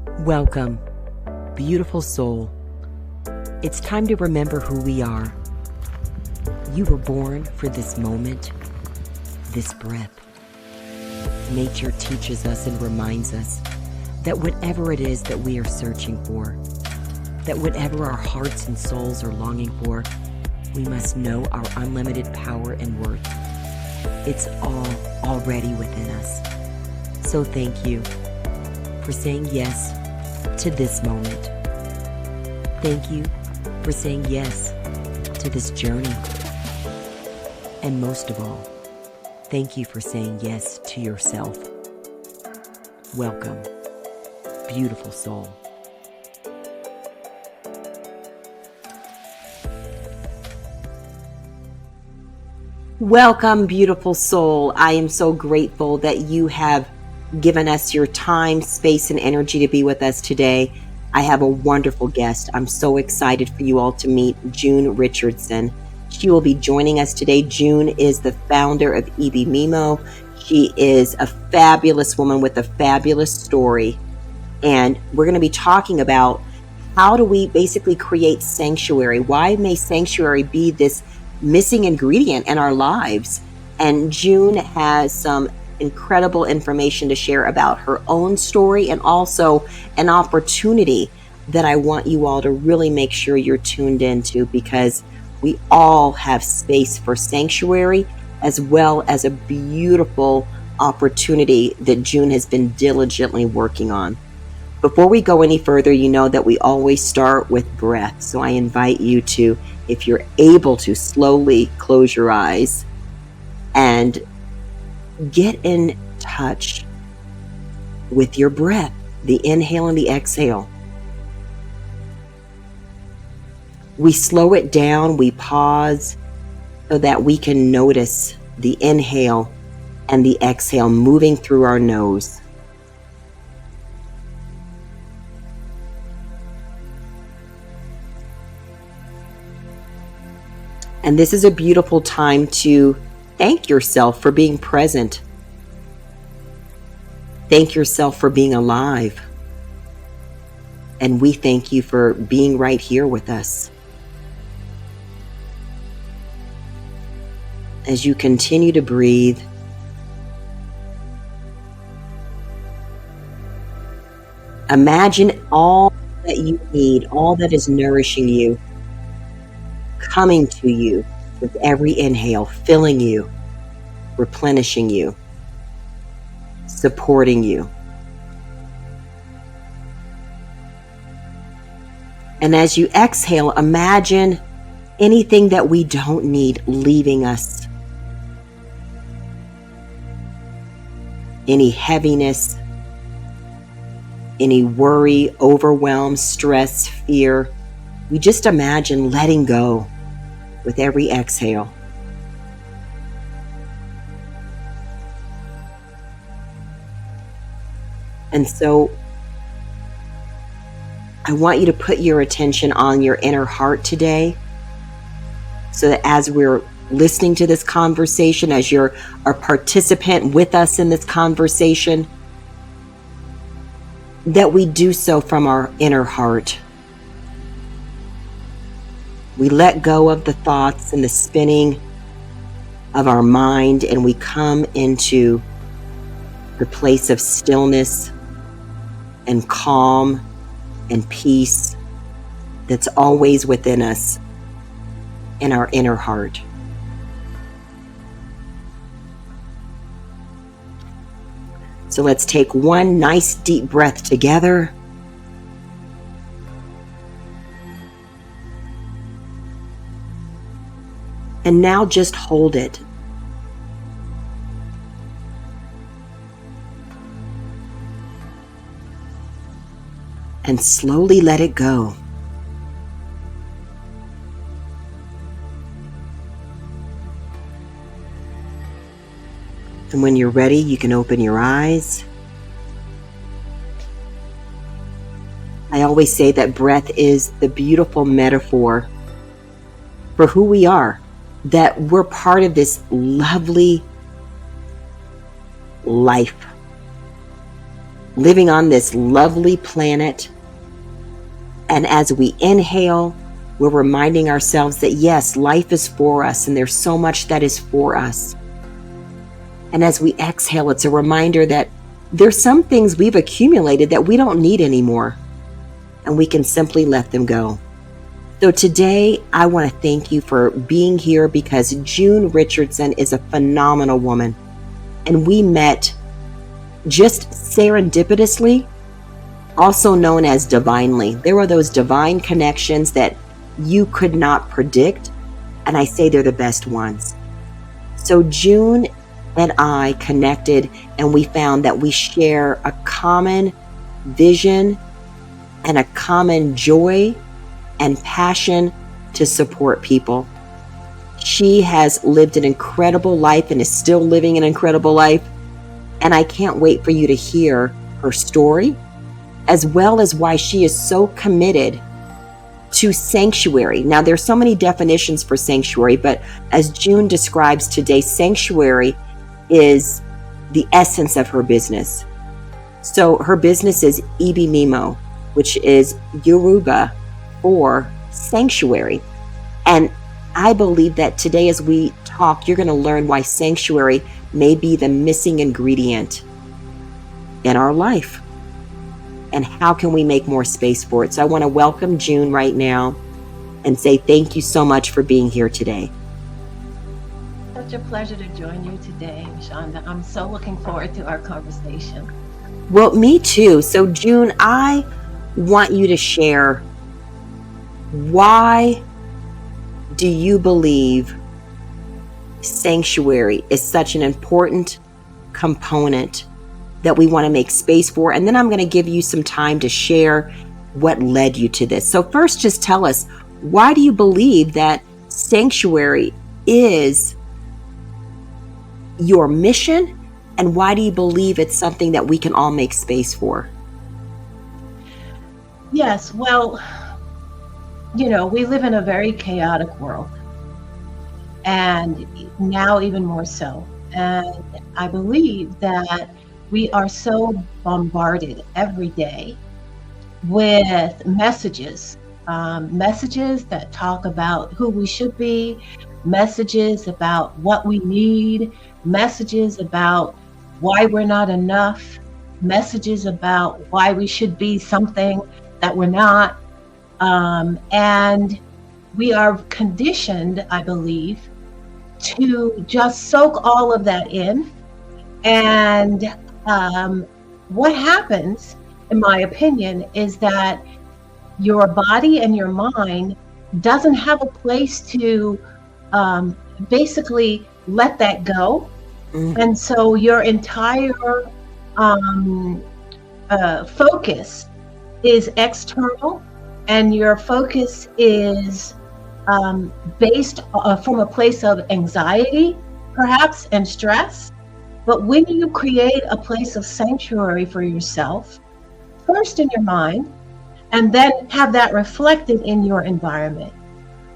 Welcome, beautiful soul. It's time to remember who we are. You were born for this moment, this breath. Nature teaches us and reminds us that whatever it is that we are searching for, that whatever our hearts and souls are longing for, we must know our unlimited power and worth. It's all already within us. So thank you for saying yes to this moment. Thank you for saying yes to this journey. And most of all, thank you for saying yes to yourself. Welcome, beautiful soul. Welcome, beautiful soul. I am so grateful that you have given us your time, space, and energy to be with us today. I have a wonderful guest. I'm so excited for you all to meet June Richardson. She will be joining us today. June is the founder of Ibi Mimo. She is a fabulous woman with a fabulous story. And we're going to be talking about how do we basically create sanctuary? Why may sanctuary be this missing ingredient in our lives? And June has some incredible information to share about her own story and also an opportunity that I want you all to really make sure you're tuned into, because we all have space for sanctuary as well as a beautiful opportunity that June has been diligently working on. Before we go any further, you know that we always start with breath. So I invite you to, if you're able to, slowly close your eyes and get in touch with your breath, the inhale and the exhale. We slow it down, we pause so that we can notice the inhale and the exhale moving through our nose. And this is a beautiful time to thank yourself for being present. Thank yourself for being alive. And we thank you for being right here with us. As you continue to breathe, imagine all that you need, all that is nourishing you, coming to you with every inhale, filling you, replenishing you, supporting you. And as you exhale, imagine anything that we don't need leaving us. Any heaviness, any worry, overwhelm, stress, fear. We just imagine letting go with every exhale. And so I want you to put your attention on your inner heart today, so that as we're listening to this conversation, as you're a participant with us in this conversation, that we do so from our inner heart. We let go of the thoughts and the spinning of our mind, and we come into the place of stillness and calm and peace that's always within us in our inner heart. So let's take one nice deep breath together. And now just hold it. And slowly let it go. And when you're ready, you can open your eyes. I always say that breath is the beautiful metaphor for who we are, that we're part of this lovely life. living on this lovely planet. And as we inhale, we're reminding ourselves that yes, life is for us and there's so much that is for us. And as we exhale, it's a reminder that there's some things we've accumulated that we don't need anymore, and we can simply let them go. So today, I want to thank you for being here, because June Richardson is a phenomenal woman. And we met just serendipitously, also known as divinely. There were those divine connections that you could not predict, and I say they're the best ones. So June and I connected, and we found that we share a common vision and a common joy and passion to support people. She has lived an incredible life and is still living an incredible life, and I can't wait for you to hear her story, as well as why she is so committed to sanctuary. Now, there's so many definitions for sanctuary, but as June describes today, sanctuary is the essence of her business. So her business is Ibi Mimo, which is Yoruba for sanctuary. And I believe that today, as we talk, you're going to learn why sanctuary may be the missing ingredient in our life, and how can we make more space for it. So I want to welcome June right now and say thank you so much for being here today. Such a pleasure to join you today, Michanda. I'm so looking forward to our conversation. Well, me too. So June, I want you to share, why do you believe sanctuary is such an important component that we want to make space for? And then I'm going to give you some time to share what led you to this. So first, just tell us, why do you believe that sanctuary is your mission, and why do you believe it's something that we can all make space for? Yes, well, we live in a very chaotic world, and now even more so. And I believe that we are so bombarded every day with messages that talk about who we should be, messages about what we need, messages about why we're not enough, messages about why we should be something that we're not. And we are conditioned, I believe, to just soak all of that in. And what happens, in my opinion, is that your body and your mind doesn't have a place to basically let that go. And so your entire focus is external, and your focus is based from a place of anxiety, perhaps, and stress. But when you create a place of sanctuary for yourself, first in your mind, and then have that reflected in your environment,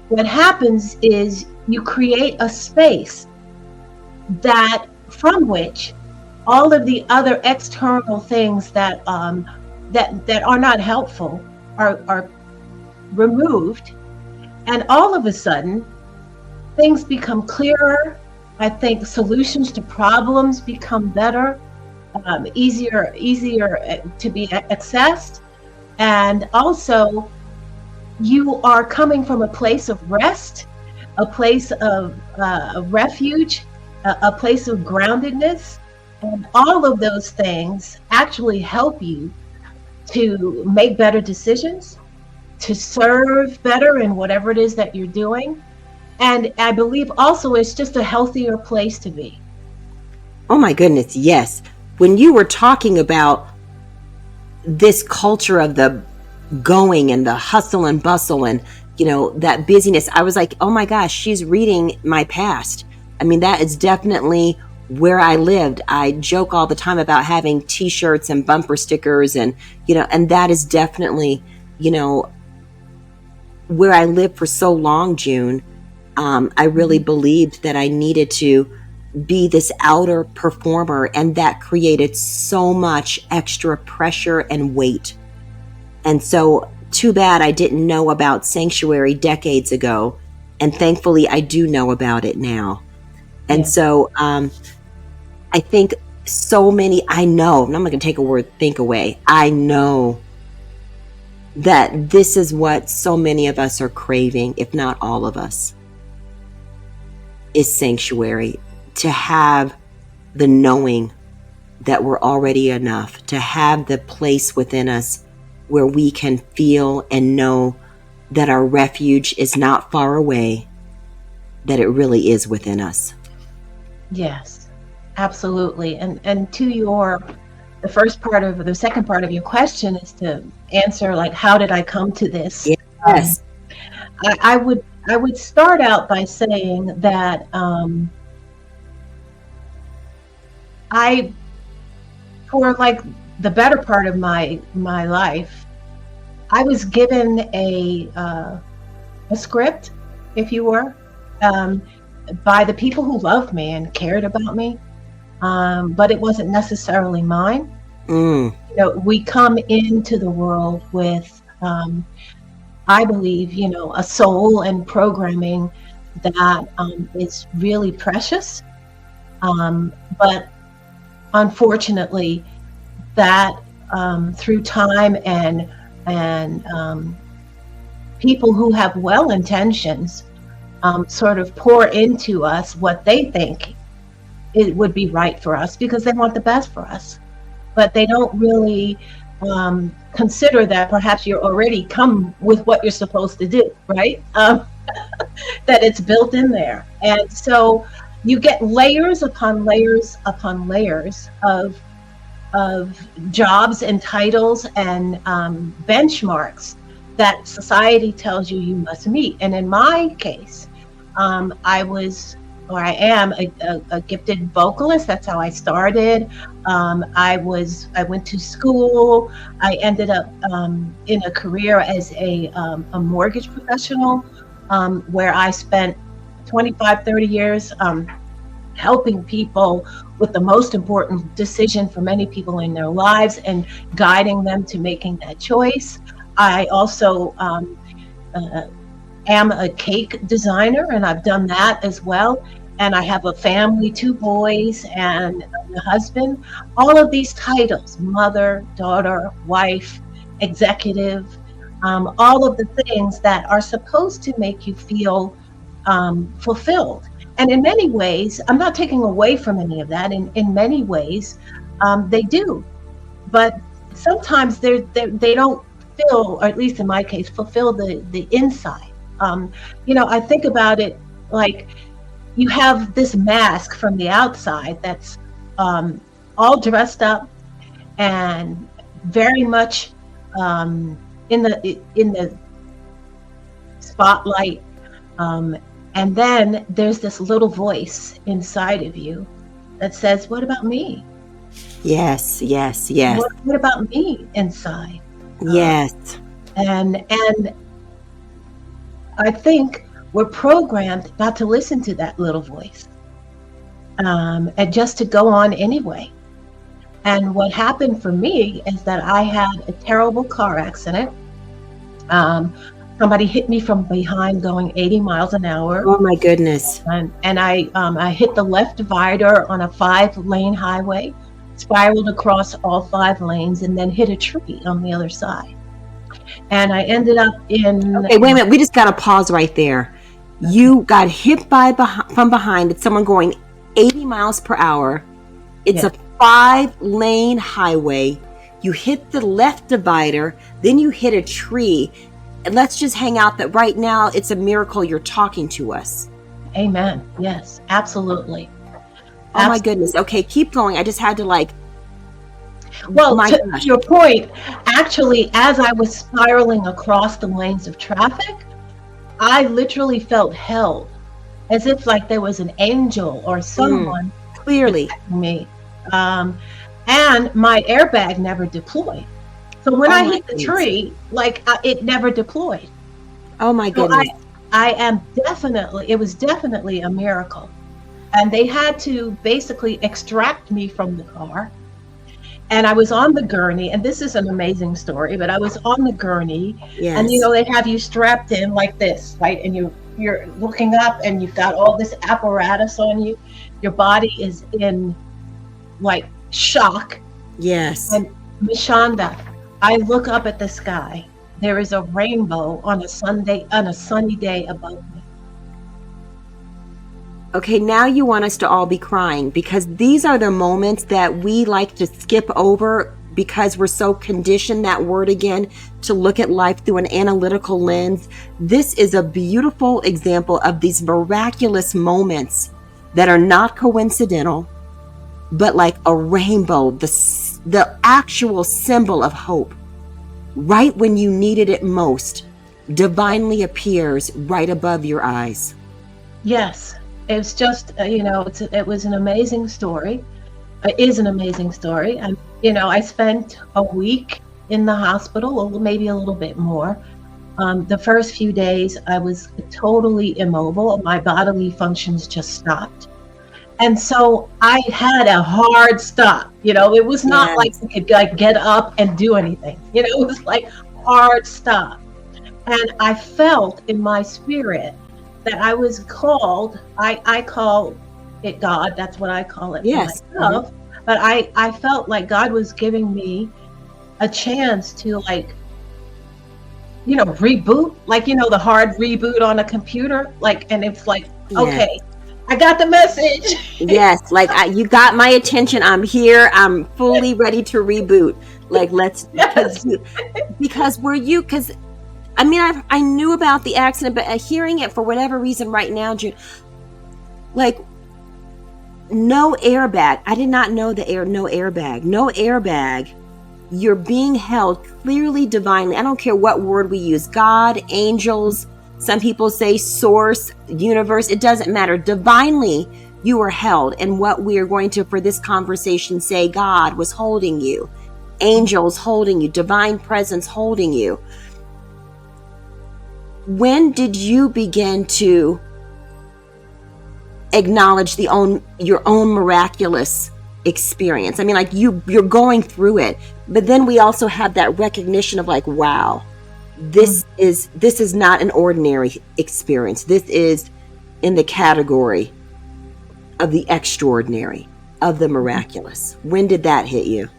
what happens is you create a space that from which all of the other external things that that are not helpful are removed, and all of a sudden things become clearer. I think solutions to problems become better, easier to be accessed, and also you are coming from a place of rest, a place of refuge, a place of groundedness, and all of those things actually help you to make better decisions, to serve better in whatever it is that you're doing. And I believe also it's just a healthier place to be. Oh my goodness, yes. When you were talking about this culture of the going and the hustle and bustle and, that busyness, I was like, oh my gosh, she's reading my past. I mean, that is definitely where I lived. I joke all the time about having t-shirts and bumper stickers and that is definitely, where I lived for so long, June. I really believed that I needed to be this outer performer, and that created so much extra pressure and weight. And so, too bad I didn't know about sanctuary decades ago, and thankfully I do know about it now. And so I think so many, I know, and I'm not going to take a word think away, I know that this is what so many of us are craving, if not all of us, is sanctuary. To have the knowing that we're already enough, to have the place within us where we can feel and know that our refuge is not far away, that it really is within us. Yes, absolutely. And to the second part of your question is to answer, like, how did I come to this? Yes. I would start out by saying that for like the better part of my life, I was given a script, if you were, by the people who loved me and cared about me, but it wasn't necessarily mine. You know, we come into the world with, I believe, you know, a soul and programming that is really precious, but unfortunately, that through time and people who have well intentions sort of pour into us what they think it would be right for us, because they want the best for us, but they don't really consider that perhaps you're already come with what you're supposed to do, right? That it's built in there. And so you get layers upon layers upon layers of jobs and titles and benchmarks that society tells you must meet. And in my case, I am a gifted vocalist. That's how I started. I went to school. I ended up in a career as a mortgage professional, where I spent 25, 30 years helping people with the most important decision for many people in their lives and guiding them to making that choice. I also am a cake designer, and I've done that as well. And I have a family, 2 boys and a husband. All of these titles, mother, daughter, wife, executive, all of the things that are supposed to make you feel fulfilled. And in many ways, I'm not taking away from any of that. In many ways, they do. But sometimes they don't fill, or at least in my case, fulfill the inside. You know, I think about it like you have this mask from the outside that's all dressed up and very much in the spotlight, and then there's this little voice inside of you that says, "What about me?" Yes. What about me inside? Yes. And I think we're programmed not to listen to that little voice, and just to go on anyway. And what happened for me is that I had a terrible car accident. Somebody hit me from behind going 80 miles an hour. Oh my goodness. And I hit the left divider on a 5-lane highway, spiraled across all 5 lanes, and then hit a tree on the other side. And I ended up in... Okay, wait a minute. We just got to pause right there. You got hit from behind. It's someone going 80 miles per hour. It's a 5-lane highway. You hit the left divider, then you hit a tree. And let's just hang out that right now it's a miracle you're talking to us. Amen. Yes, absolutely. Oh my goodness. Okay, keep going. I just had to Well, to your point, actually, as I was spiraling across the lanes of traffic, I literally felt held, as if like there was an angel or someone clearly protecting me. And my airbag never deployed. So when I hit the tree, it never deployed. Oh my goodness. So I am definitely, it was definitely a miracle. And they had to basically extract me from the car. And I was on the gurney, and this is an amazing story, but I was on the gurney, and Yes. they have you strapped in like this, right? And you're looking up, and you've got all this apparatus on you. Your body is in like shock. Yes. And Michanda, I look up at the sky. There is a rainbow on a sunny day above me. Okay, now you want us to all be crying, because these are the moments that we like to skip over because we're so conditioned, that word again, to look at life through an analytical lens. This is a beautiful example of these miraculous moments that are not coincidental, but like a rainbow, the actual symbol of hope. Right when you needed it most, divinely appears right above your eyes. Yes, it's just it was an amazing story. It is an amazing story, and I spent a week in the hospital, or maybe a little bit more. The first few days, I was totally immobile. My bodily functions just stopped. And so I had a hard stop. It was not like I could get up and do anything. It was like hard stop. And I felt in my spirit that I was called, I call it God, that's what I call it Yes. for myself. But I felt like God was giving me a chance to reboot, the hard reboot on a computer, and it's like, okay, I got the message. Yes, you got my attention. I'm here. I'm fully ready to reboot. Let's, because I knew about the accident, but hearing it for whatever reason right now, June, no airbag. I did not know no airbag. You're being held clearly divinely. I don't care what word we use. God, angels, some people say source, universe. It doesn't matter. Divinely, you were held. And what we are going to, for this conversation, say God was holding you. Angels holding you. Divine presence holding you. When did you begin to acknowledge your own miraculous experience? You're going through it, but then we also have that recognition of wow, this is not an ordinary experience. This is in the category of the extraordinary, of the miraculous. When did that hit you?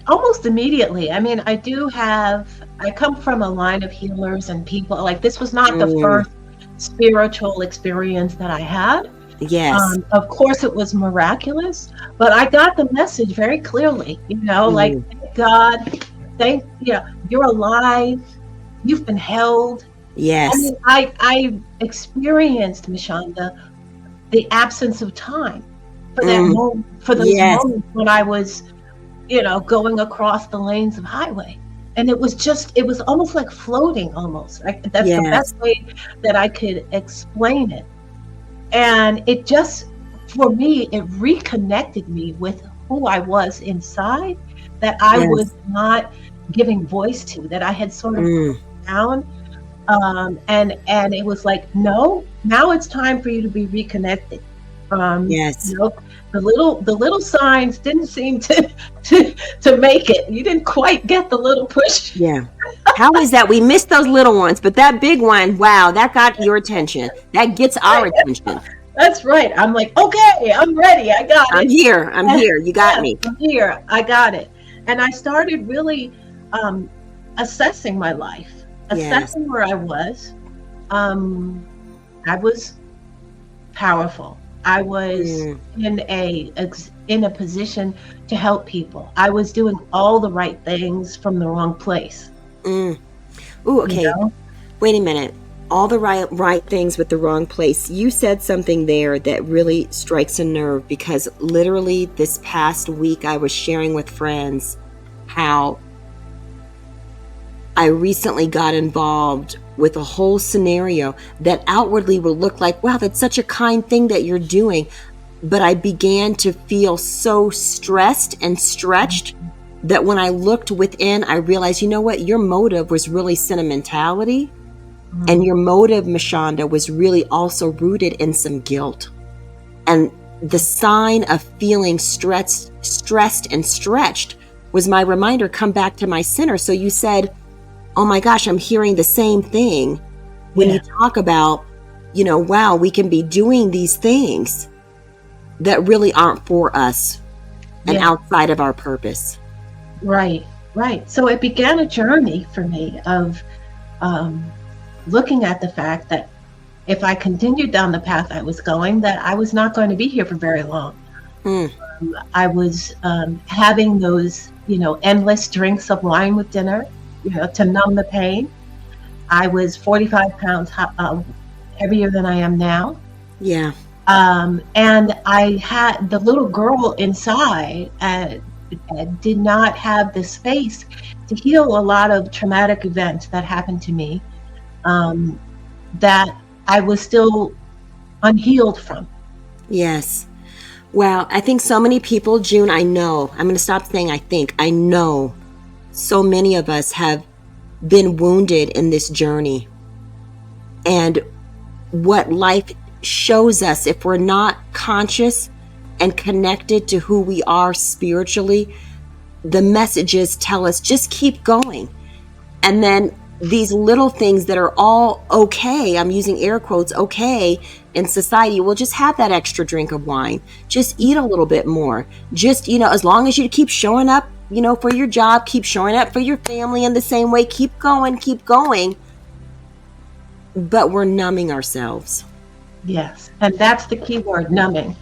Almost immediately. I come from a line of healers and people. This was not the first spiritual experience that I had. Yes. Of course it was miraculous, but I got the message very clearly, thank God, you're alive, you've been held. Yes. I experienced, Michanda, the absence of time for that moment, for those moments when I was, going across the lanes of highway. And it was almost like floating almost. That's the best way that I could explain it. And it just, for me, it reconnected me with who I was inside, that I was not giving voice to, that I had sort of put down. And it was like, no, now it's time for you to be reconnected. The little signs didn't seem to make it. You didn't quite get the little push. Yeah. How is that? We missed those little ones, but that big one, wow, that got your attention. That gets our attention. That's right. I'm like, okay, I'm ready. I got it. I'm here. You got me. I'm here. I got it. And I started really assessing my life, assessing where I was. I was powerful. I was in a position to help people. I was doing all the right things from the wrong place. Ooh, okay. Wait a minute. All the right things with the wrong place. You said something there that really strikes a nerve, because literally this past week I was sharing with friends how I recently got involved with a whole scenario that outwardly will look like, wow, that's such a kind thing that you're doing. But I began to feel so stressed and stretched that when I looked within, I realized, you know what? Your motive was really sentimentality. And your motive, Michanda, was really also rooted in some guilt. And the sign of feeling stressed and stretched was my reminder, come back to my center. So you said, oh my gosh, I'm hearing the same thing when you talk about, wow, we can be doing these things that really aren't for us and outside of our purpose. Right. So it began a journey for me of looking at the fact that if I continued down the path I was going, that I was not going to be here for very long. I was having those, endless drinks of wine with dinner, to numb the pain. I was 45 pounds heavier than I am now. Yeah. And I had the little girl inside did not have the space to heal a lot of traumatic events that happened to me that I was still unhealed from. Yes. Wow. I think so many people, June, I'm going to stop saying I know so many of us have been wounded in this journey. And what life shows us, if we're not conscious and connected to who we are spiritually, the messages tell us just keep going. And then these little things that are all okay, I'm using air quotes, okay, in society, well, just have that extra drink of wine. Just eat a little bit more. Just, as long as you keep showing up, for your job, keep showing up for your family in the same way, keep going. But we're numbing ourselves. Yes. And that's the key word, numbing.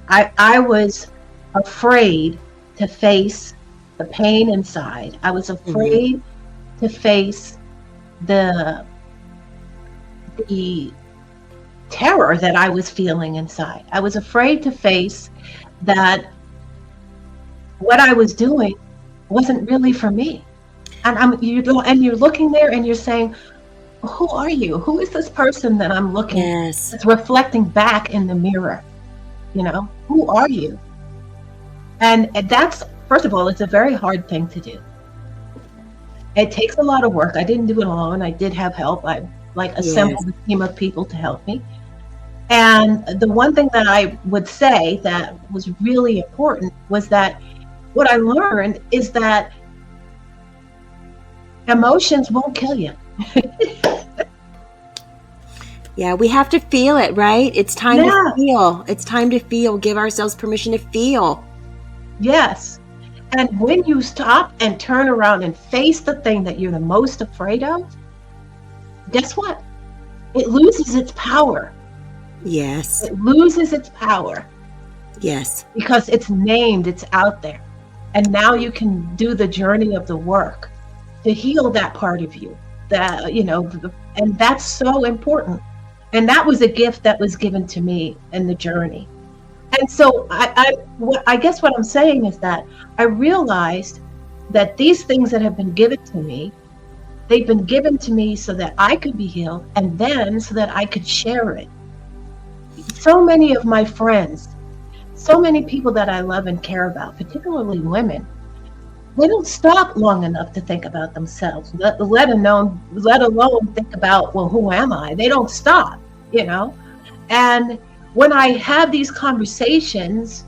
I was afraid to face the pain inside. I was afraid to face the terror that I was feeling inside. I was afraid to face that what I was doing wasn't really for me. And you're looking there and you're saying, who are you? Who is this person that I'm looking at? It's reflecting back in the mirror. Who are you? And that's, first of all, it's a very hard thing to do. It takes a lot of work. I didn't do it alone. I did have help. I assembled a team of people to help me. And the one thing that I would say that was really important was that what I learned is that emotions won't kill you. Yeah, we have to feel it, right? It's time to feel. It's time to feel. Give ourselves permission to feel. Yes. And when you stop and turn around and face the thing that you're the most afraid of, guess what? It loses its power. Yes. It loses its power. Yes. Because it's named, it's out there. And now you can do the journey of the work to heal that part of you. That, and that's so important. And that was a gift that was given to me in the journey. And so I guess what I'm saying is that I realized that these things that have been given to me, they've been given to me so that I could be healed, and then so that I could share it. So many of my friends, so many people that I love and care about, particularly women, they don't stop long enough to think about themselves, let alone think about, well, who am I? They don't stop, And when I have these conversations,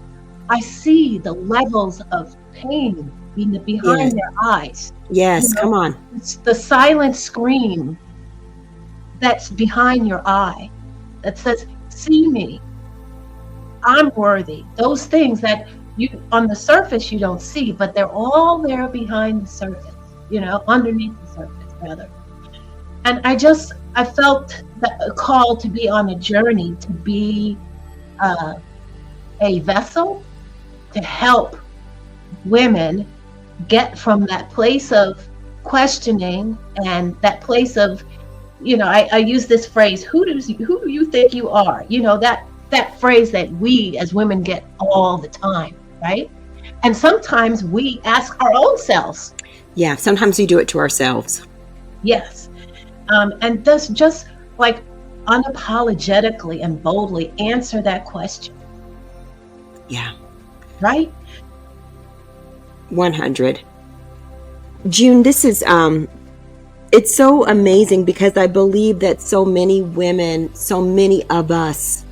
I see the levels of pain behind their eyes. Yes, come on. It's the silent scream that's behind your eye that says, see me, I'm worthy. Those things that you on the surface you don't see, but they're all there behind the surface, underneath the surface rather. And I felt a call to be on a journey, to be a vessel to help women get from that place of questioning and that place of, I use this phrase, who do you think you are? That phrase that we as women get all the time, right? And sometimes we ask our own selves. Yeah, sometimes we do it to ourselves. Yes. And thus just like unapologetically and boldly answer that question. Yeah. Right? 100. June, this is it's so amazing because I believe that so many women, so many of us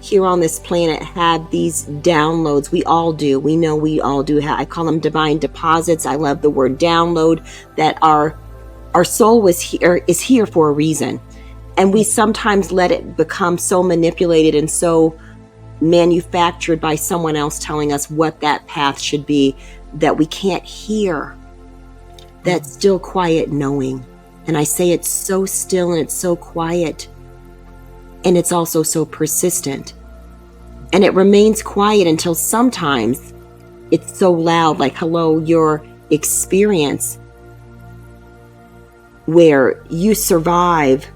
here on this planet have these downloads. We all do. We know we all do. I call them divine deposits. I love the word download, that our soul is here for a reason. And we sometimes let it become so manipulated and so manufactured by someone else telling us what that path should be, that we can't hear that still quiet knowing. And I say it's so still and it's so quiet, and it's also so persistent. And it remains quiet until sometimes it's so loud, like, hello, your experience where you survive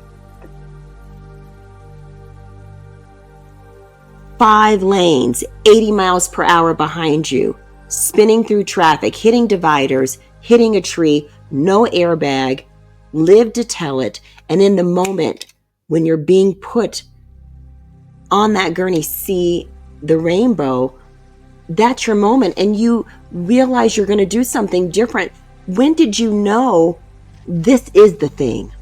5 lanes, 80 miles per hour behind you, spinning through traffic, hitting dividers, hitting a tree, no airbag, live to tell it. And in the moment when you're being put on that gurney, see the rainbow, that's your moment. And you realize you're going to do something different. When did you know this is the thing?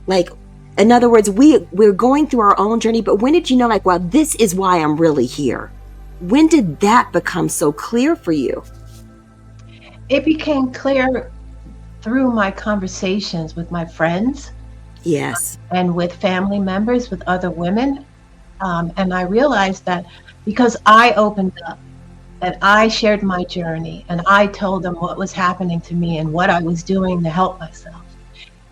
Like, in other words, we're going through our own journey, but when did you know, like, wow, this is why I'm really here? When did that become so clear for you? It became clear through my conversations with my friends. Yes. And with family members, with other women. And I realized that because I opened up and I shared my journey and I told them what was happening to me and what I was doing to help myself,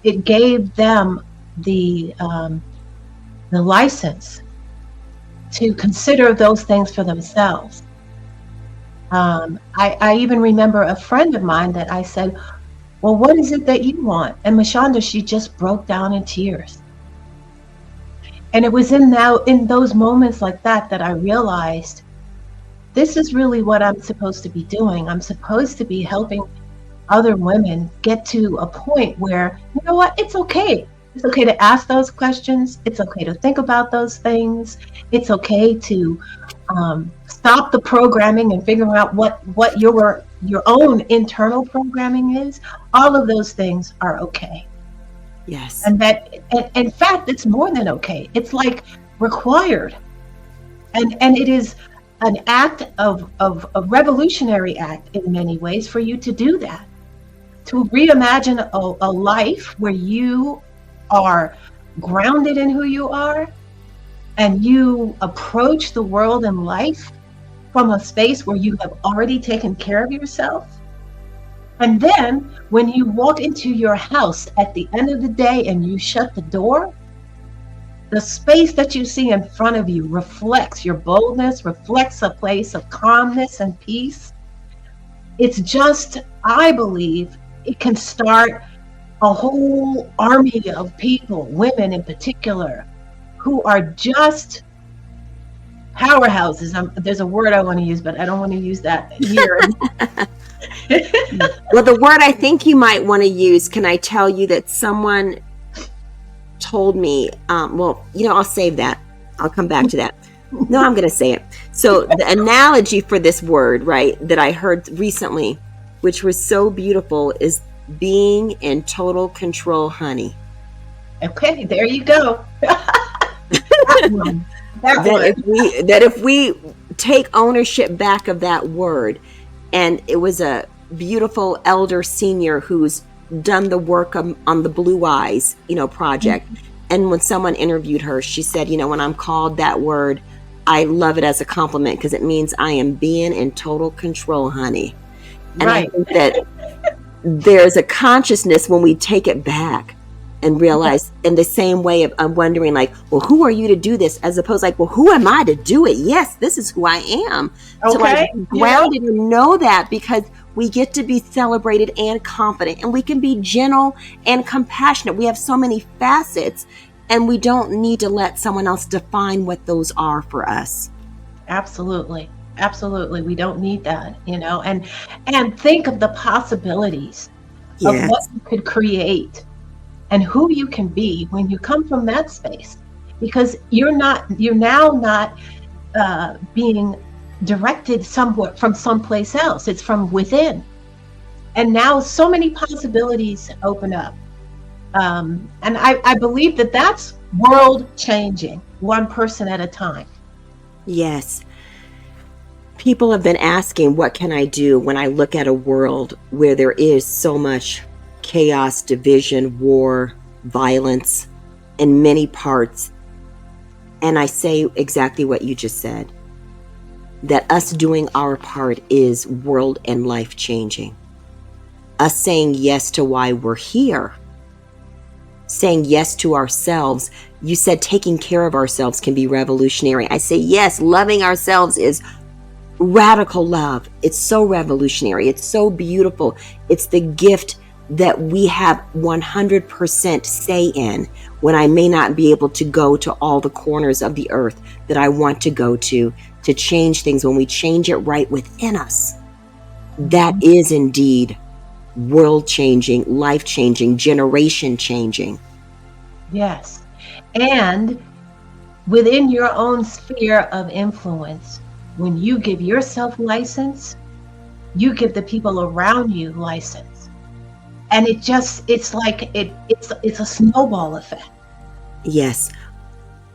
it gave them the license to consider those things for themselves. I even remember a friend of mine that I said, well, what is it that you want? And Michanda, she just broke down in tears. And it was in those moments like that I realized this is really what I'm supposed to be doing. I'm supposed to be helping other women get to a point where, you know what, it's okay. It's okay to ask those questions. It's okay to think about those things. It's okay to stop the programming and figure out what your own internal programming is. All of those things are okay. Yes. And that, in fact, it's more than okay. It's like required. And it is an act of a revolutionary act in many ways for you to do that. To reimagine a life where you are grounded in who you are and you approach the world and life from a space where you have already taken care of yourself. And then when you walk into your house at the end of the day and you shut the door, the space that you see in front of you reflects your boldness, reflects a place of calmness and peace. It's just, I believe, it can start a whole army of people, women in particular, who are just powerhouses. There's a word I want to use, but I don't want to use that here. Well, the word I think you might want to use, can I tell you that someone told me, I'll save that. I'll come back to that. No, I'm going to say it. So the analogy for this word, right, that I heard recently, which was so beautiful, is being in total control, honey. Okay, there you go. That if we take ownership back of that word, and it was a beautiful elder senior who's done the work on the Blue Eyes, project. Mm-hmm. And when someone interviewed her, she said, when I'm called that word, I love it as a compliment because it means I am being in total control, honey. And right. I think that there's a consciousness when we take it back and realize in the same way of wondering, like, well, who are you to do this? As opposed like, well, who am I to do it? Yes, this is who I am. Okay. So like grounded and know that, because we get to be celebrated and confident, and we can be gentle and compassionate. We have so many facets, and we don't need to let someone else define what those are for us. Absolutely. Absolutely. We don't need that, and think of the possibilities of what you could create and who you can be when you come from that space, because you're now not being directed somewhat from someplace else. It's from within. And now so many possibilities open up. And I believe that that's world changing, one person at a time. Yes. People have been asking, what can I do when I look at a world where there is so much chaos, division, war, violence in many parts? And I say exactly what you just said, that us doing our part is world and life changing. Us saying yes to why we're here, saying yes to ourselves. You said taking care of ourselves can be revolutionary. I say yes, loving ourselves is radical love. It's so revolutionary. It's so beautiful. It's the gift that we have 100% say in, when I may not be able to go to all the corners of the earth that I want to go to change things. When we change it right within us, that is indeed world changing, life changing, generation changing. Yes. And within your own sphere of influence, when you give yourself license, you give the people around you license. And it's like it's a snowball effect. Yes.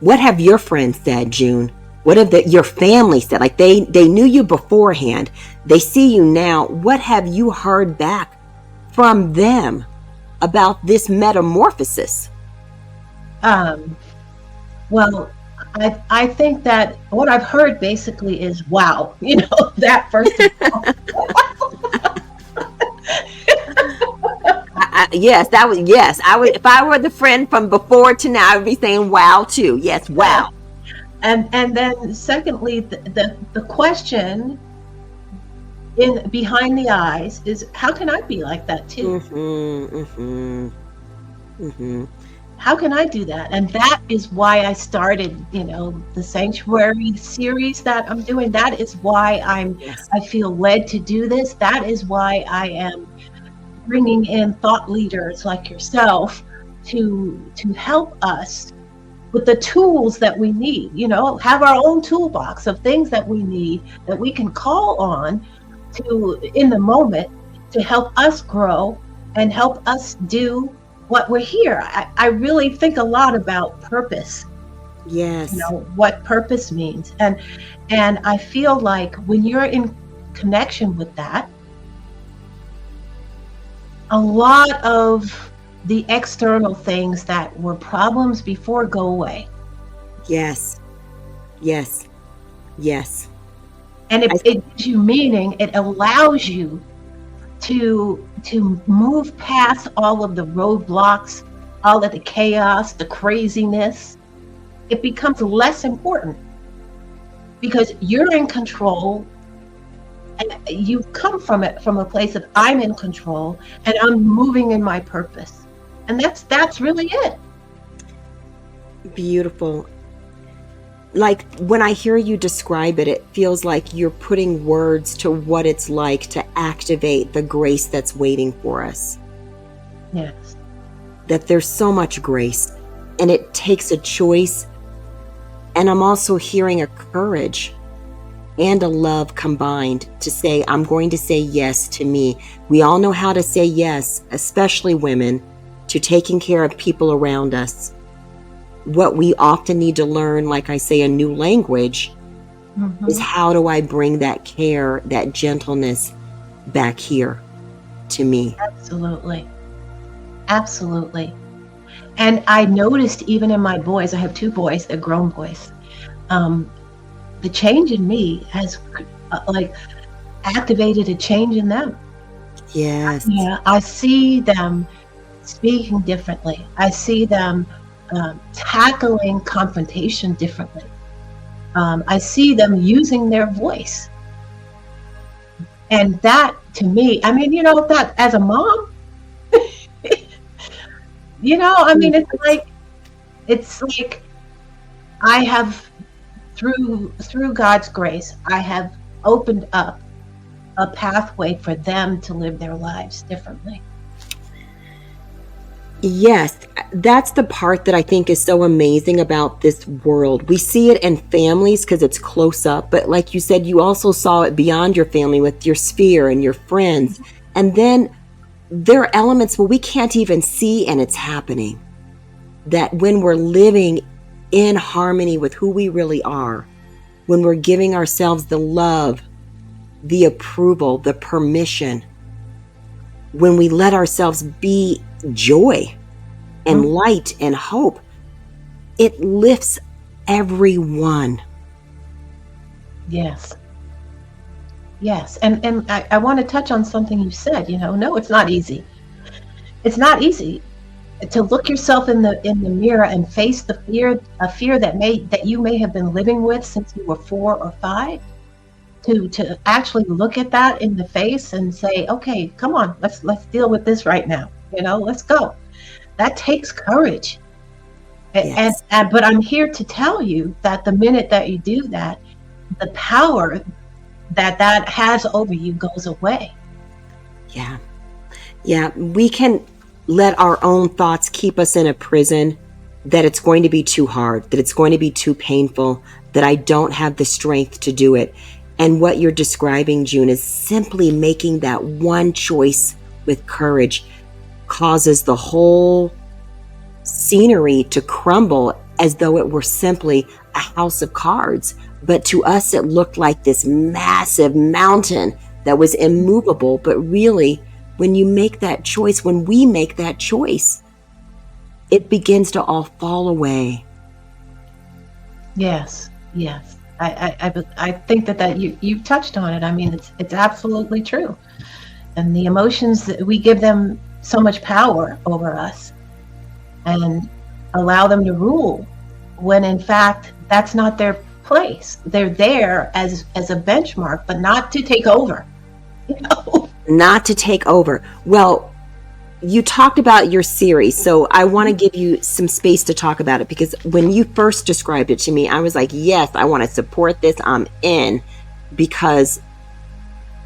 What have your friends said, June? What have your family said? Like they knew you beforehand. They see you now. What have you heard back from them about this metamorphosis? Well, I think that what I've heard basically is, wow, that first of all. Yes, I would, if I were the friend from before to now, I would be saying wow too. Yes, wow. And then secondly, the question behind the eyes is, how can I be like that too? How can I do that? And that is why I started, the Sanctuary series that I'm doing. That is why I feel led to do this. That is why I am bringing in thought leaders like yourself to help us with the tools that we need, have our own toolbox of things that we need, that we can call on in the moment, to help us grow and help us do what we're here. I really think a lot about purpose. Yes. What purpose means. And I feel like when you're in connection with that, a lot of the external things that were problems before go away. Yes. Yes. Yes. And it gives you meaning. It allows you to move past all of the roadblocks, all of the chaos, the craziness. It becomes less important because you're in control, and you come from a place of, I'm in control and I'm moving in my purpose. And that's really it. Beautiful. Like when I hear you describe it, it feels like you're putting words to what it's like to activate the grace that's waiting for us. Yes. That there's so much grace, and it takes a choice. And I'm also hearing a courage and a love combined to say, I'm going to say yes to me. We all know how to say yes, especially women, to taking care of people around us. What we often need to learn, like I say, a new language, is how do I bring that care, that gentleness back here to me? Absolutely. Absolutely. And I noticed even in my boys, I have 2 boys, they're grown boys. The change in me has activated a change in them. Yes. Yeah, I see them speaking differently. I see them tackling confrontation differently. I see them using their voice. And that, to me, that as a mom, it's like I have, through God's grace, I have opened up a pathway for them to live their lives differently. Yes, that's the part that I think is so amazing about this world. We see it in families because it's close up, but like you said, you also saw it beyond your family with your sphere and your friends. And then there are elements where we can't even see, and it's happening. That when we're living in harmony with who we really are, when we're giving ourselves the love, the approval, the permission, when we let ourselves be joy and light and hope, it lifts everyone. Yes. Yes. And I want to touch on something you said, no, it's not easy. It's not easy to look yourself in the mirror and face the fear, a fear that you may have been living with since you were 4 or 5. To actually look at that in the face and say, okay, come on, let's deal with this right now. Let's go. That takes courage. Yes. But I'm here to tell you that the minute that you do that, the power that has over you goes away. Yeah, we can let our own thoughts keep us in a prison, that it's going to be too hard, that it's going to be too painful, that I don't have the strength to do it. And what you're describing, June, is simply making that one choice with courage causes the whole scenery to crumble as though it were simply a house of cards. But to us, it looked like this massive mountain that was immovable. But really, when you make that choice, when we make that choice, it begins to all fall away. Yes. I think that you touched on it. I mean, it's absolutely true. And the emotions, that we give them so much power over us and allow them to rule, when in fact that's not their place. They're there as a benchmark, but not to take over. Not to take over. Well, you talked about your series, so I want to give you some space to talk about it, because when you first described it to me, I was like, yes, I want to support this. I'm in, because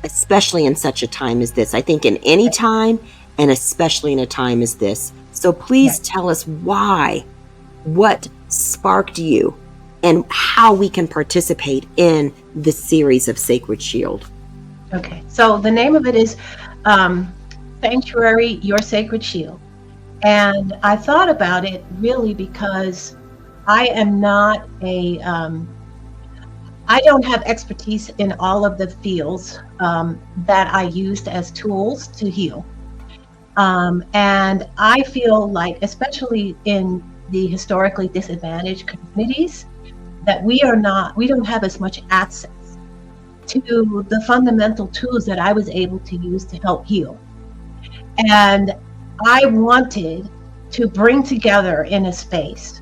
especially in such a time as this, I think in any time, and especially in a time as this. So please tell us why, what sparked you, and how we can participate in the series of Sacred Shield. Okay, so the name of it is Sanctuary, Your Sacred Shield. And I thought about it really because I am not I don't have expertise in all of the fields that I used as tools to heal. And I feel like, especially in the historically disadvantaged communities, that we don't have as much access to the fundamental tools that I was able to use to help heal. And I wanted to bring together in a space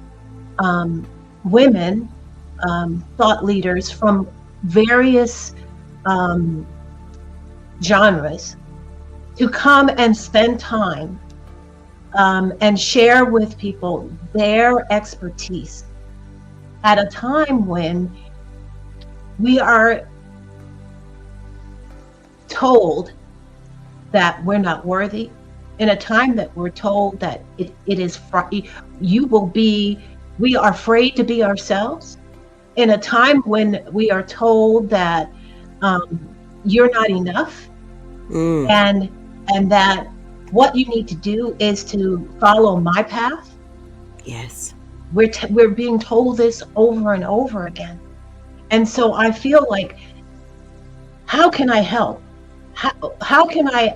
women, thought leaders from various genres, to come and spend time and share with people their expertise at a time when we are told that we're not worthy, in a time that we're told that it is we are afraid to be ourselves, in a time when we are told that you're not enough, and that what you need to do is to follow my path. Yes. We're being told this over and over again. And so I feel like, how can I help? How can I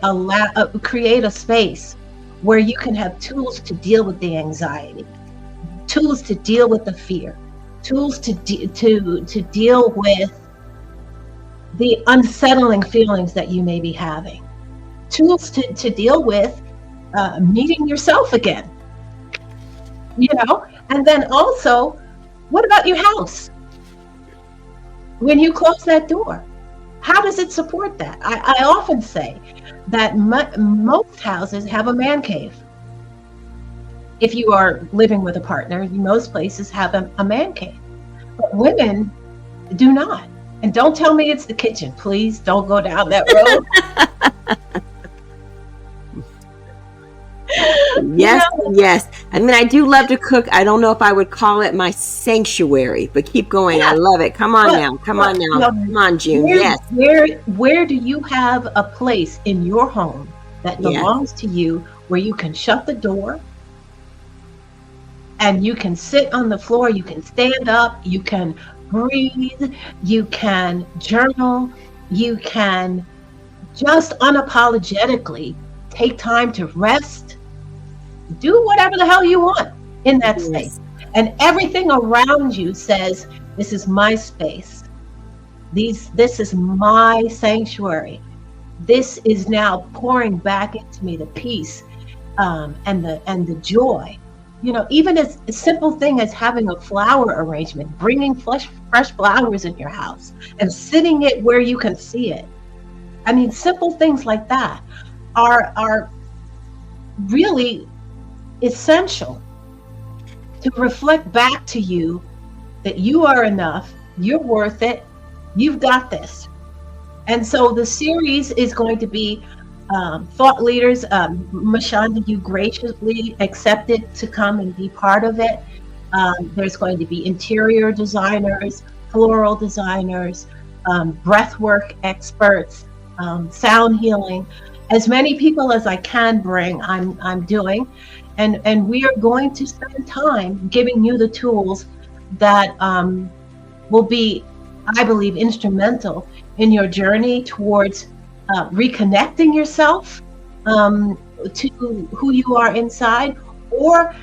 create a space where you can have tools to deal with the anxiety, tools to deal with the fear, tools to deal with the unsettling feelings that you may be having, tools to deal with meeting yourself again, and then also, what about your house? When you close that door, how does it support that? I often say that most houses have a man cave. If you are living with a partner, most places have a man cave. But women do not. And don't tell me it's the kitchen. Please don't go down that road. Yes. I mean, I do love to cook. I don't know if I would call it my sanctuary, but keep going. I love it. Come on now. Come on, June. Yes. Where do you have a place in your home that belongs to you, where you can shut the door and you can sit on the floor, you can stand up, you can breathe, you can journal, you can just unapologetically take time to rest, do whatever the hell you want in that space. Yes. And everything around you says, this is my space. This is my sanctuary. This is now pouring back into me the peace, and the joy. Even as a simple thing as having a flower arrangement, bringing fresh flowers in your house and sitting it where you can see it. I mean, simple things like that are really essential to reflect back to you that you are enough, you're worth it, you've got this. And so the series is going to be thought leaders. Michanda, you graciously accepted to come and be part of it. There's going to be interior designers, floral designers, breathwork experts, sound healing. As many people as I can bring, I'm doing. And we are going to spend time giving you the tools that will be, I believe, instrumental in your journey towards reconnecting yourself to who you are inside, or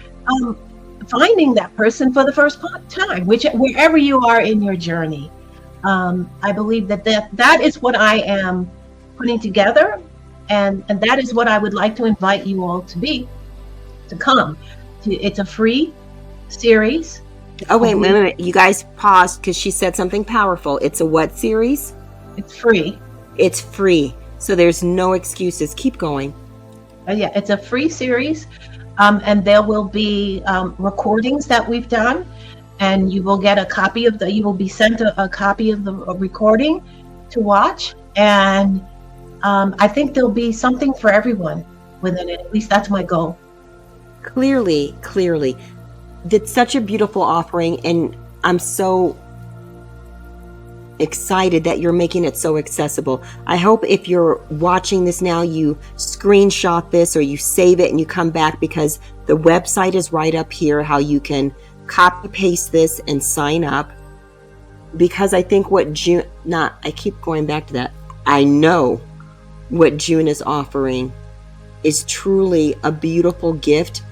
finding that person for the first time, wherever you are in your journey. I believe that is what I am putting together, and that is what I would like to invite you all to come. It's a free series. Oh, wait a minute. You guys paused because she said something powerful. It's a what series? It's free. It's free. So there's no excuses. Keep going. Yeah, it's a free series. And there will be recordings that we've done, and you will get you will be sent a copy of the recording to watch. And I think there'll be something for everyone within it. At least that's my goal. Clearly. It's such a beautiful offering, and I'm so excited that you're making it so accessible. I hope if you're watching this now, you screenshot this or you save it and you come back, because the website is right up here, how you can copy paste this and sign up. Because I think I keep going back to that. I know what June is offering is truly a beautiful gift,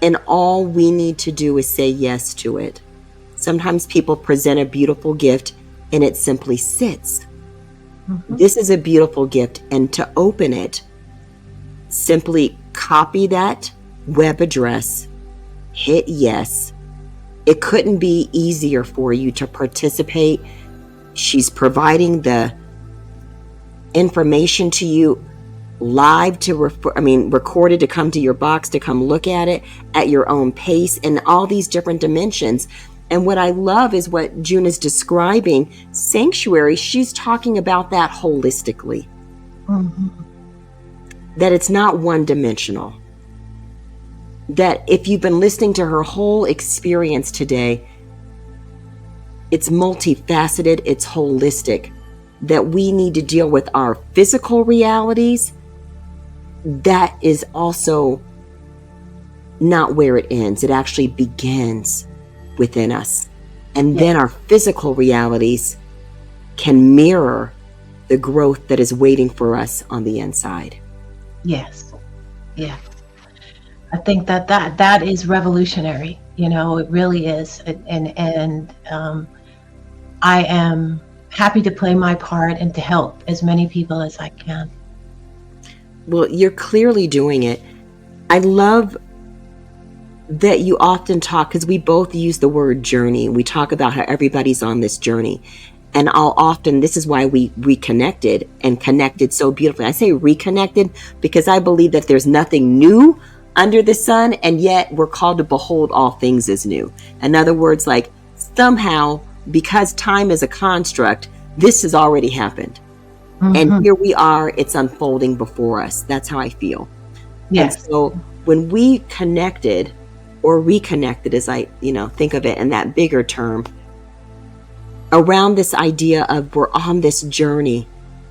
and all we need to do is say yes to it. Sometimes people present a beautiful gift and it simply sits. Mm-hmm. This is a beautiful gift, and to open it, simply copy that web address, hit yes. It couldn't be easier for you to participate. She's providing the information to you live recorded to come to your box, to come look at it at your own pace in all these different dimensions. And what I love is what June is describing, sanctuary. She's talking about that holistically. Mm-hmm. That it's not one dimensional. That if you've been listening to her whole experience today, it's multifaceted, it's holistic. That we need to deal with our physical realities. That is also not where it ends. It actually begins within us. And then our physical realities can mirror the growth that is waiting for us on the inside. Yes. Yeah. I think that is revolutionary. It really is. And I am happy to play my part and to help as many people as I can. Well, you're clearly doing it. I love that you often talk, because we both use the word journey. We talk about how everybody's on this journey. And this is why we reconnected and connected so beautifully. I say reconnected because I believe that there's nothing new under the sun, and yet we're called to behold all things as new. In other words, like somehow, because time is a construct, this has already happened. Mm-hmm. And here we are, it's unfolding before us. That's how I feel. Yes. And so when we connected or reconnected, as I, think of it in that bigger term, around this idea of we're on this journey,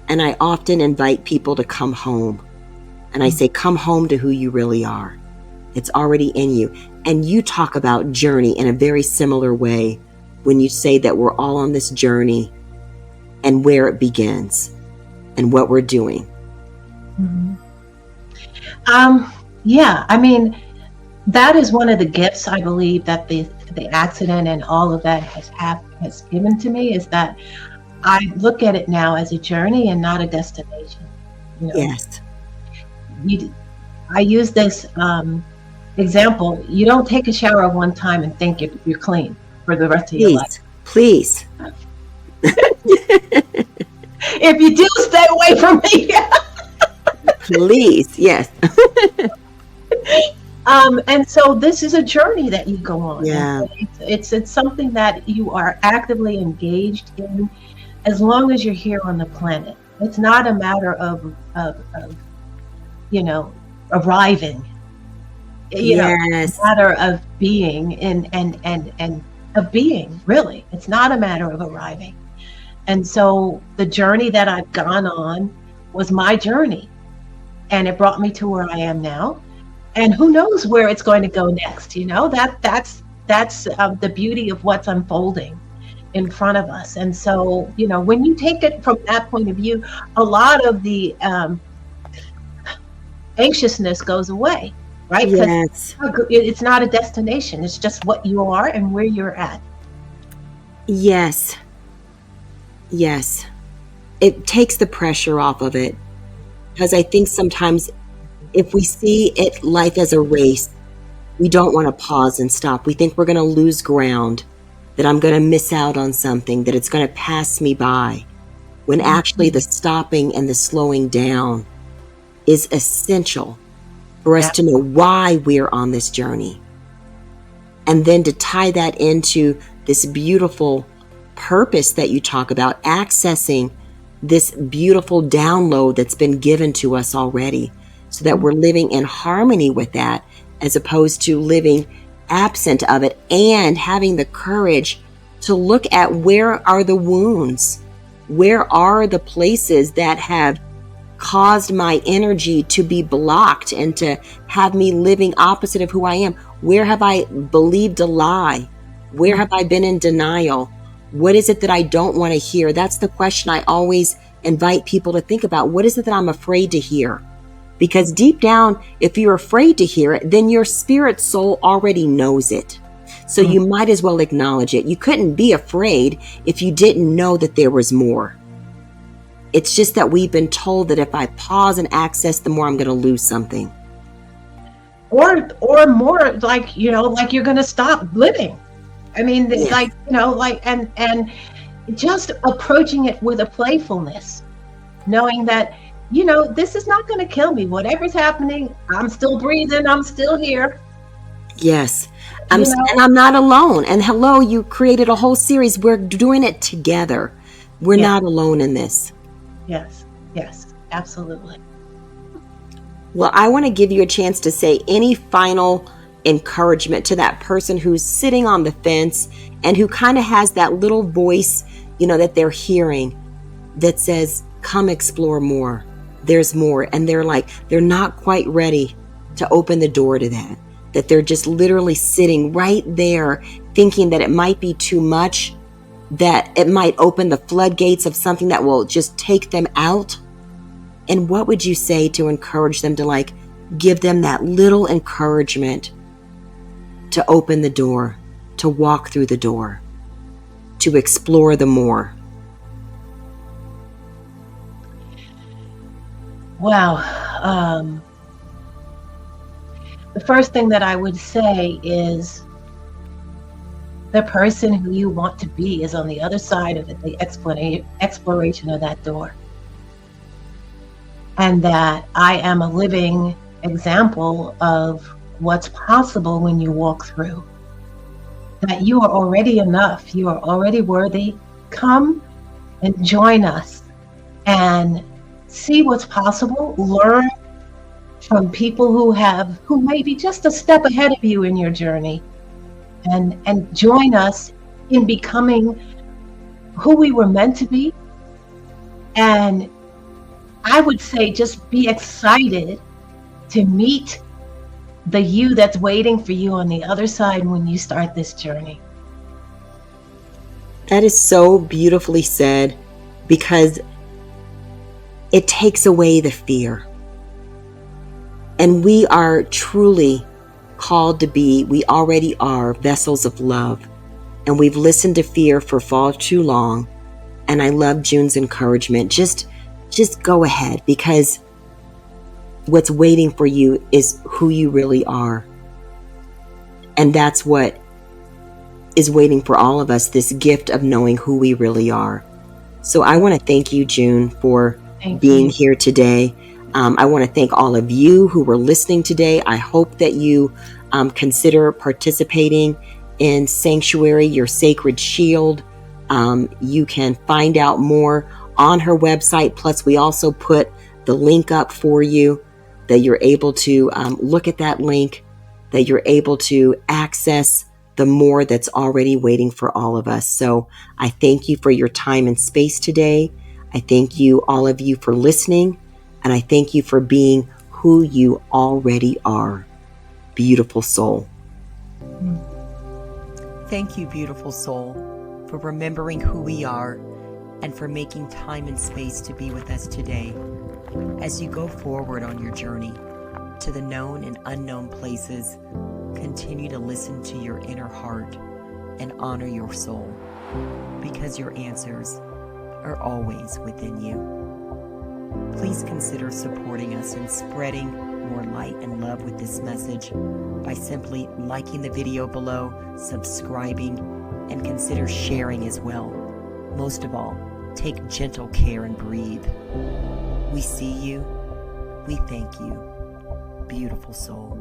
and I often invite people to come home. And I say, come home to who you really are. It's already in you. And you talk about journey in a very similar way when you say that we're all on this journey and where it begins and what we're doing? Mhm. Yeah, I mean, that is one of the gifts I believe that the accident and all of that has given to me, is that I look at it now as a journey and not a destination. You know, Yes. you, I use this example. You don't take a shower one time and think you're clean for the rest of your life. Please, please. If you do, stay away from me. Please, yes. And so this is a journey that you go on. Yeah. And it's something that you are actively engaged in as long as you're here on the planet. It's not a matter of arriving. It's Yes. a matter of being and of being, really. It's not a matter of arriving. And so the journey that I've gone on was my journey, and it brought me to where I am now. And who knows where it's going to go next? That's the beauty of what's unfolding in front of us. And so, when you take it from that point of view, a lot of the anxiousness goes away, right? Yes. Because it's not a destination. It's just what you are and where you're at. Yes. Yes. It takes the pressure off of it, because I think sometimes if we see life as a race, we don't want to pause and stop. We think we're going to lose ground, that I'm going to miss out on something, that it's going to pass me by, when actually the stopping and the slowing down is essential for us to know why we're on this journey. And then to tie that into this beautiful purpose that you talk about, accessing this beautiful download that's been given to us already, so that we're living in harmony with that, as opposed to living absent of it, and having the courage to look at where are the wounds, where are the places that have caused my energy to be blocked and to have me living opposite of who I am. Where have I believed a lie? Where have I been in denial? What is it that I don't want to hear? That's the question I always invite people to think about. What is it that I'm afraid to hear? Because deep down, if you're afraid to hear it, then your spirit soul already knows it. So you might as well acknowledge it. You couldn't be afraid if you didn't know that there was more. It's just that we've been told that if I pause and access, the more I'm going to lose something. Or more like you're going to stop living. I mean, Yes. and just approaching it with a playfulness, knowing that, this is not going to kill me. Whatever's happening, I'm still breathing. I'm still here. Yes. And I'm not alone. And hello, you created a whole series. We're doing it together. We're not alone in this. Yes, absolutely. Well, I want to give you a chance to say any final encouragement to that person who's sitting on the fence and who kind of has that little voice, that they're hearing that says, come explore more. There's more. And they're not quite ready to open the door to that they're just literally sitting right there thinking that it might be too much, that it might open the floodgates of something that will just take them out. And what would you say to encourage them, to give them that little encouragement to open the door, to walk through the door, to explore the more? Wow. The first thing that I would say is the person who you want to be is on the other side of it, the exploration of that door. And that I am a living example of what's possible when you walk through. That you are already enough. You are already worthy. Come and join us and see what's possible. Learn from people who may be just a step ahead of you in your journey, and join us in becoming who we were meant to be. And I would say just be excited to meet the you that's waiting for you on the other side when you start this journey. That is so beautifully said, because it takes away the fear. And we are truly called to be, we already are vessels of love. And we've listened to fear for far too long. And I love June's encouragement. Just go ahead, because what's waiting for you is who you really are. And that's what is waiting for all of us, this gift of knowing who we really are. So I want to thank you, June, for being here today. I want to thank all of you who were listening today. I hope that you consider participating in Sanctuary, your sacred shield. You can find out more on her website. Plus, we also put the link up for you, that you're able to look at that link, that you're able to access the more that's already waiting for all of us. So I thank you for your time and space today. I thank you, all of you, for listening. And I thank you for being who you already are. Beautiful soul. Thank you, beautiful soul, for remembering who we are and for making time and space to be with us today. As you go forward on your journey to the known and unknown places, continue to listen to your inner heart and honor your soul, because your answers are always within you. Please consider supporting us in spreading more light and love with this message by simply liking the video below, subscribing, and consider sharing as well. Most of all, take gentle care and breathe. We see you. We thank you. Beautiful soul.